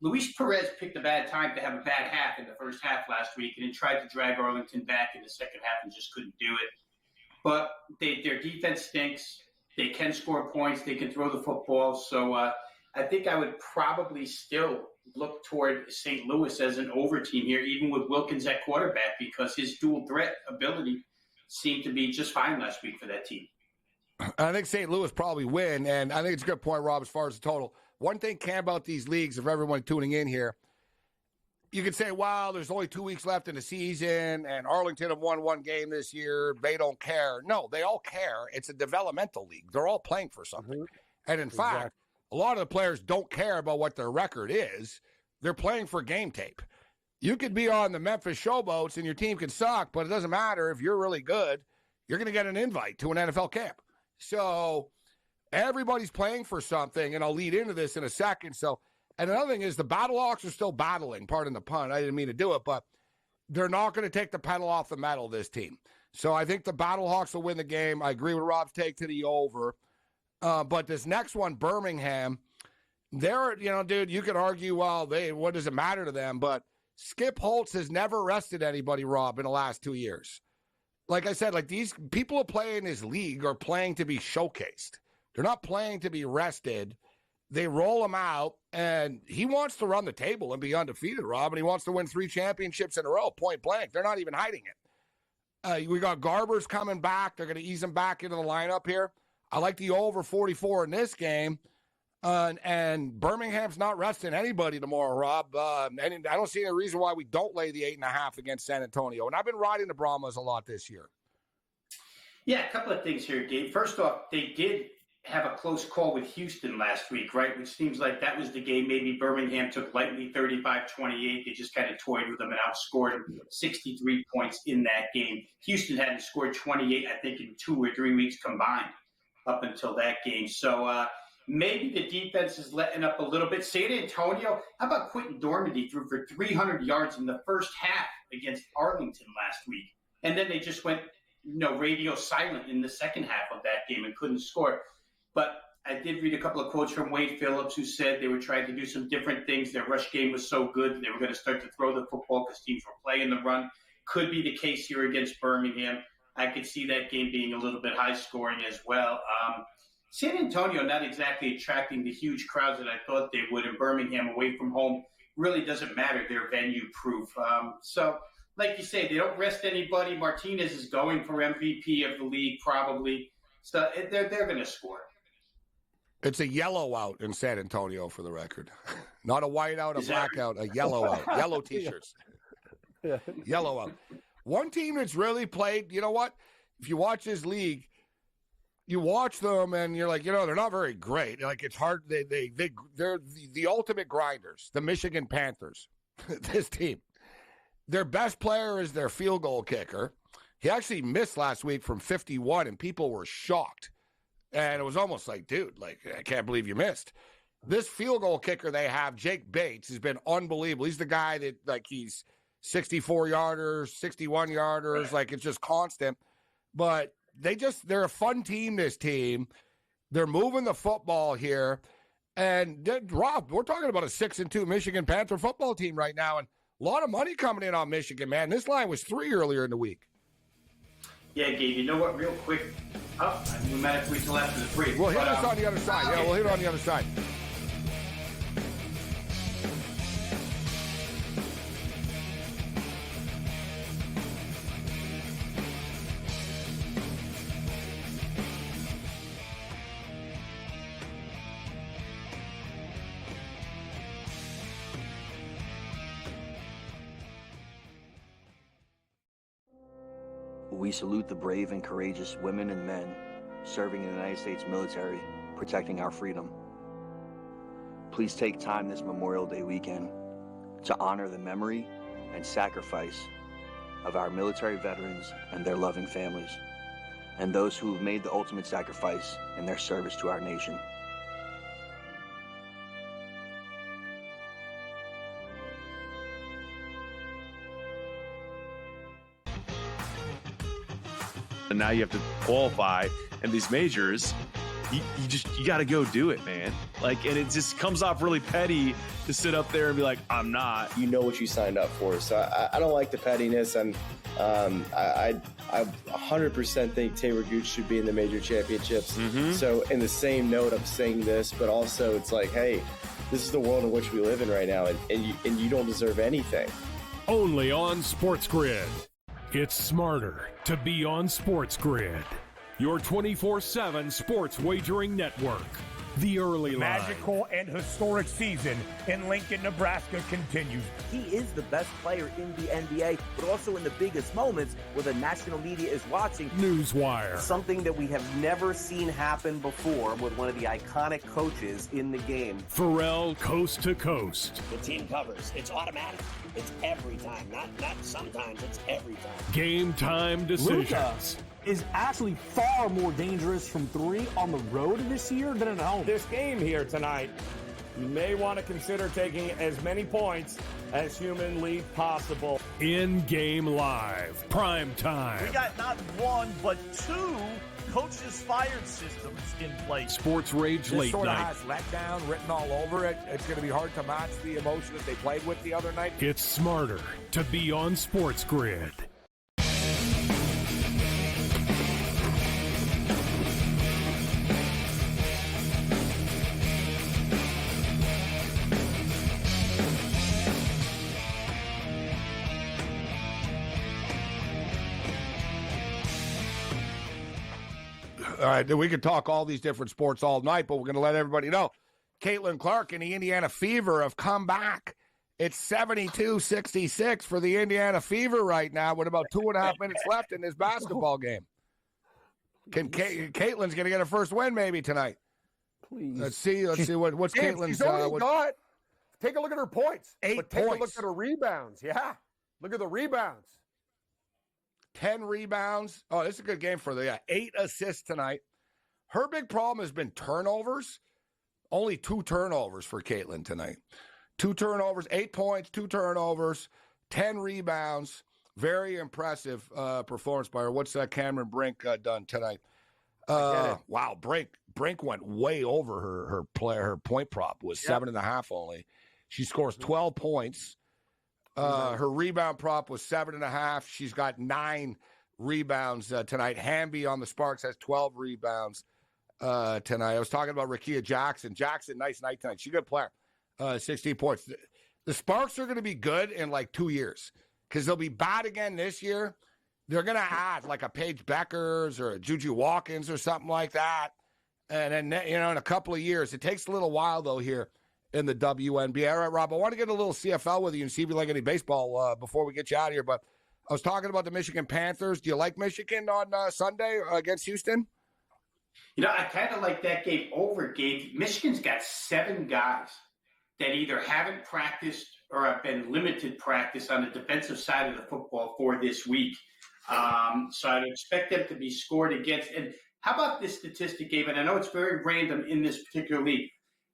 Luis Perez picked a bad time to have a bad half in the first half last week and then tried to drag Arlington back in the second half and just couldn't do it. But their defense stinks. They can score points. They can throw the football. So I think I would probably still look toward St. Louis as an over team here, even with Wilkins at quarterback, because his dual threat ability seemed to be just fine last week for that team. I think St. Louis probably win, and I think it's a good point, Rob, as far as the total. One thing, Cam, about these leagues, if everyone tuning in here, you could say, wow, there's only 2 weeks left in the season, and Arlington have won one game this year. They don't care. No, they all care. It's a developmental league. They're all playing for something. Mm-hmm. And in fact, a lot of the players don't care about what their record is. They're playing for game tape. You could be on the Memphis Showboats and your team could suck, but it doesn't matter. If you're really good, you're going to get an invite to an NFL camp. So everybody's playing for something, and I'll lead into this in a second. So, and another thing is the Battlehawks are still battling. Pardon the pun. I didn't mean to do it, but they're not going to take the pedal off the metal, this team. So I think the Battlehawks will win the game. I agree with Rob's take to the over. But this next one, Birmingham, dude, you could argue, well, what does it matter to them? But Skip Holtz has never arrested anybody, Rob, in the last 2 years. Like I said, these people who play in this league are playing to be showcased. They're not playing to be rested. They roll him out, and he wants to run the table and be undefeated, Rob, and he wants to win 3 championships in a row, point blank. They're not even hiding it. We got Garber's coming back. They're going to ease him back into the lineup here. I like the over 44 in this game. And Birmingham's not resting anybody tomorrow, Rob. And I don't see any reason why we don't lay the 8.5 against San Antonio. And I've been riding the Brahmas a lot this year. Yeah, a couple of things here, Gabe. First off, they did have a close call with Houston last week, right? Which seems like that was the game maybe Birmingham took lightly, 35-28. They just kind of toyed with them and outscored 63 points in that game. Houston hadn't scored 28, I think, in 2 or 3 weeks combined up until that game. So maybe the defense is letting up a little bit. San Antonio, how about Quentin Dormady threw for 300 yards in the first half against Arlington last week. And then they just went, radio silent in the second half of that game and couldn't score. But I did read a couple of quotes from Wade Phillips, who said they were trying to do some different things. Their rush game was so good, they were going to start to throw the football because teams were playing the run. Could be the case here against Birmingham. I could see that game being a little bit high scoring as well. San Antonio not exactly attracting the huge crowds that I thought they would, and Birmingham away from home really doesn't matter. They're venue proof. So, like you say, they don't rest anybody. Martinez is going for MVP of the league probably. So they're going to score. It's a yellow out in San Antonio, for the record. Not a white out, a black out, a yellow out. Yellow T-shirts. Yeah. Yellow out. One team that's really played, you know what? If you watch this league, you watch them and you're like, they're not very great. Like, it's hard. They're the ultimate grinders, the Michigan Panthers, this team. Their best player is their field goal kicker. He actually missed last week from 51, and people were shocked. And it was almost like, dude, I can't believe you missed. This field goal kicker they have, Jake Bates, has been unbelievable. He's the guy that, he's 64-yarders, 61-yarders. It's just constant. But they're a fun team, this team. They're moving the football here. And, Rob, we're talking about a 6-2 Michigan Panther football team right now. And a lot of money coming in on Michigan, man. This line was 3 earlier in the week. Yeah, Gabe, you know what, real quick. We might have to wait till after the break. We'll hit us on the other side. Yeah, we'll hit on the other side. We salute the brave and courageous women and men serving in the United States military, protecting our freedom. Please take time this Memorial Day weekend to honor the memory and sacrifice of our military veterans and their loving families, and those who have made the ultimate sacrifice in their service to our nation. And now you have to qualify, and these majors, you got to go do it, man. And it just comes off really petty to sit up there and be like, I'm not. You know what you signed up for. So I don't like the pettiness, and I 100% think Taylor Gooch should be in the major championships. Mm-hmm. So in the same note, I'm saying this, but also it's like, hey, this is the world in which we live in right now, and you don't deserve anything. Only on SportsGrid. It's smarter to be on SportsGrid, your 24/7 sports wagering network. The early line. Magical and historic season in Lincoln, Nebraska continues. He is the best player in the NBA, but also in the biggest moments where the national media is watching. Newswire. Something that we have never seen happen before with one of the iconic coaches in the game. Pharrell, coast to coast. The team covers. It's automatic. It's every time. Not sometimes. It's every time. Game time decisions. Luka is actually far more dangerous from 3 on the road this year than at home. This game here tonight, you may want to consider taking as many points as humanly possible. In-game live. Prime time. We got not one, but 2 coaches fired systems in place. SportsRage This late sort of night. has letdown written all over it. It's going to be hard to match the emotion that they played with the other night. It's smarter to be on SportsGrid. All right, we could talk all these different sports all night, but we're going to let everybody know. Caitlin Clark and the Indiana Fever have come back. It's 72-66 for the Indiana Fever right now with about 2.5 minutes left in this basketball game. Caitlin's going to get her first win maybe tonight. Please. Let's see what's Caitlin's. She's already got. Take a look at her points. 8 but take points. a look at her rebounds. Yeah. Look at the rebounds. 10 rebounds. Oh, this is a good game for the 8 assists tonight. Her big problem has been turnovers. Only 2 turnovers for Caitlin tonight. 2 turnovers, 8 points, 2 turnovers, 10 rebounds. Very impressive performance by her. What's Cameron Brink done tonight? Wow, Brink went way over her point prop was 7.5 only. She scores 12 points. Her rebound prop was 7.5. She's got 9 rebounds tonight. Hamby on the Sparks has 12 rebounds tonight. I was talking about Rakia Jackson. Jackson, nice night tonight. She's a good player. 16 points. The Sparks are going to be good in like 2 years because they'll be bad again this year. They're going to add like a Paige Beckers or a Juju Watkins or something like that. And then, in a couple of years, it takes a little while, though, here in the WNBA. All right, Rob, I want to get a little CFL with you and see if you like any baseball before we get you out of here. But I was talking about the Michigan Panthers. Do you like Michigan on Sunday against Houston? I kind of like that game over, Gabe. Michigan's got 7 guys that either haven't practiced or have been limited practice on the defensive side of the football for this week. So I'd expect them to be scored against. And how about this statistic, Gabe? And I know it's very random in this particular league.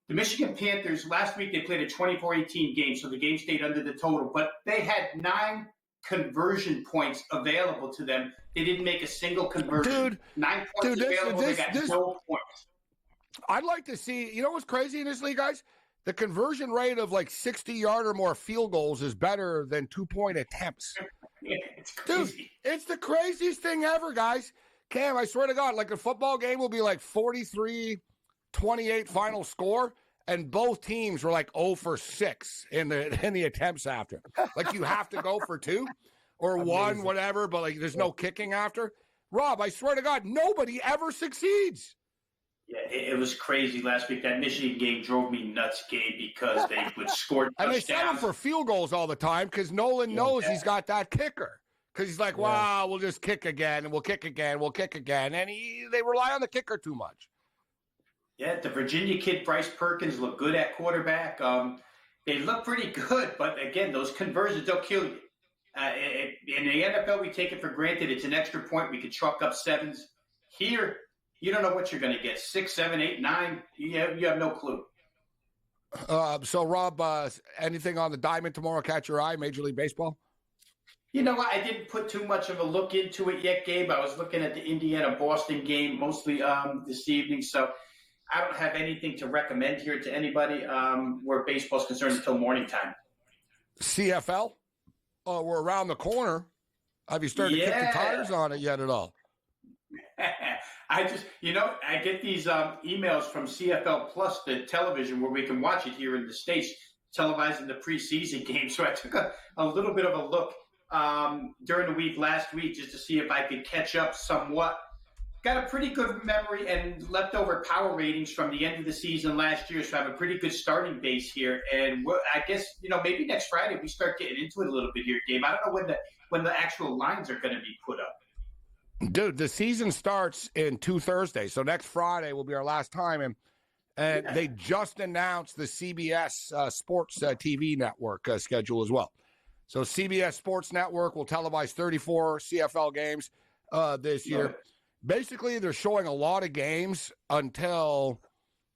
The Michigan Panthers, last week they played a 24-18 game, so the game stayed under the total. But they had 9 conversion points available to them. They didn't make a single conversion. Dude, 9 points available, they got no points. I'd like to see, what's crazy in this league, guys? The conversion rate of like 60-yard or more field goals is better than 2-point attempts. Yeah, it's crazy. Dude, it's the craziest thing ever, guys. Cam, I swear to God, like a football game will be like 43-28 final score, and both teams were like 0 for 6 in the attempts after. Like you have to go for 2 or 1, whatever, but like there's no kicking after. Rob, I swear to God, nobody ever succeeds. Yeah, it was crazy last week. That Michigan game drove me nuts, Gabe, because they would score touchdowns. And they set him for field goals all the time because Nolan knows he's got that kicker. Because he's like, wow, we'll just kick again, and we'll kick again, we'll kick again. And they rely on the kicker too much. Yeah, the Virginia kid, Bryce Perkins, looked good at quarterback. They look pretty good, but again, those conversions, they'll kill you. In the NFL, we take it for granted. It's an extra point. We could chalk up 7s. Here, you don't know what you're going to get. 6, 7, 8, 9. You have no clue. So, Rob, anything on the diamond tomorrow catch your eye, Major League Baseball? You know what? I didn't put too much of a look into it yet, Gabe. I was looking at the Indiana-Boston game mostly this evening, so I don't have anything to recommend here to anybody where baseball's concerned until morning time. CFL? Oh, we're around the corner. Have you started to kick the tires on it yet at all? I get these emails from CFL Plus, the television, where we can watch it here in the States, televising the preseason game. So I took a little bit of a look during the week last week just to see if I could catch up somewhat. Got a pretty good memory and leftover power ratings from the end of the season last year, so I have a pretty good starting base here. And I guess, maybe next Friday we start getting into it a little bit here, Gabe. I don't know when the actual lines are going to be put up. Dude, the season starts in 2 Thursdays, so next Friday will be our last time. And they just announced the CBS Sports TV Network schedule as well. So CBS Sports Network will televise 34 CFL games this year. Basically, they're showing a lot of games until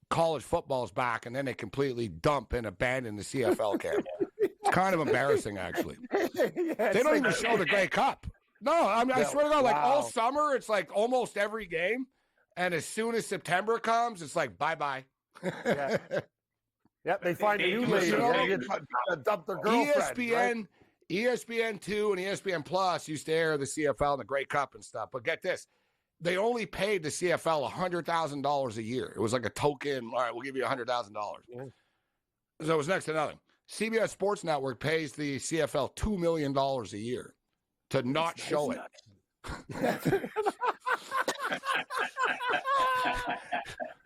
college football's back, and then they completely dump and abandon the CFL camp. It's kind of embarrassing, actually. They don't even show the Grey Cup. No, I swear to God, like all summer, it's like almost every game. And as soon as September comes, it's like, bye-bye. Yep, they find a new lady. Dump their girlfriend. ESPN2 and ESPN Plus used to air the CFL and the Grey Cup and stuff. But get this. They only paid the CFL $100,000 a year. It was like a token. All right, we'll give you $100,000. Yeah. So it was next to nothing. CBS Sports Network pays the CFL $2 million a year to not show it.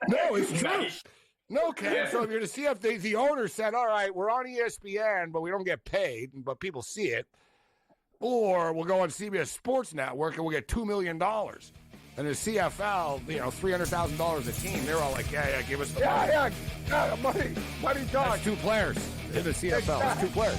No, it's true. No, Cam. So if you're the CFL, the owner said, all right, we're on ESPN, but we don't get paid, but people see it. Or we'll go on CBS Sports Network and we'll get $2 million. And the CFL, $300,000 a team, they're all like, yeah, give us the money. Money talk. That's 2 players in the CFL. It's 2 players.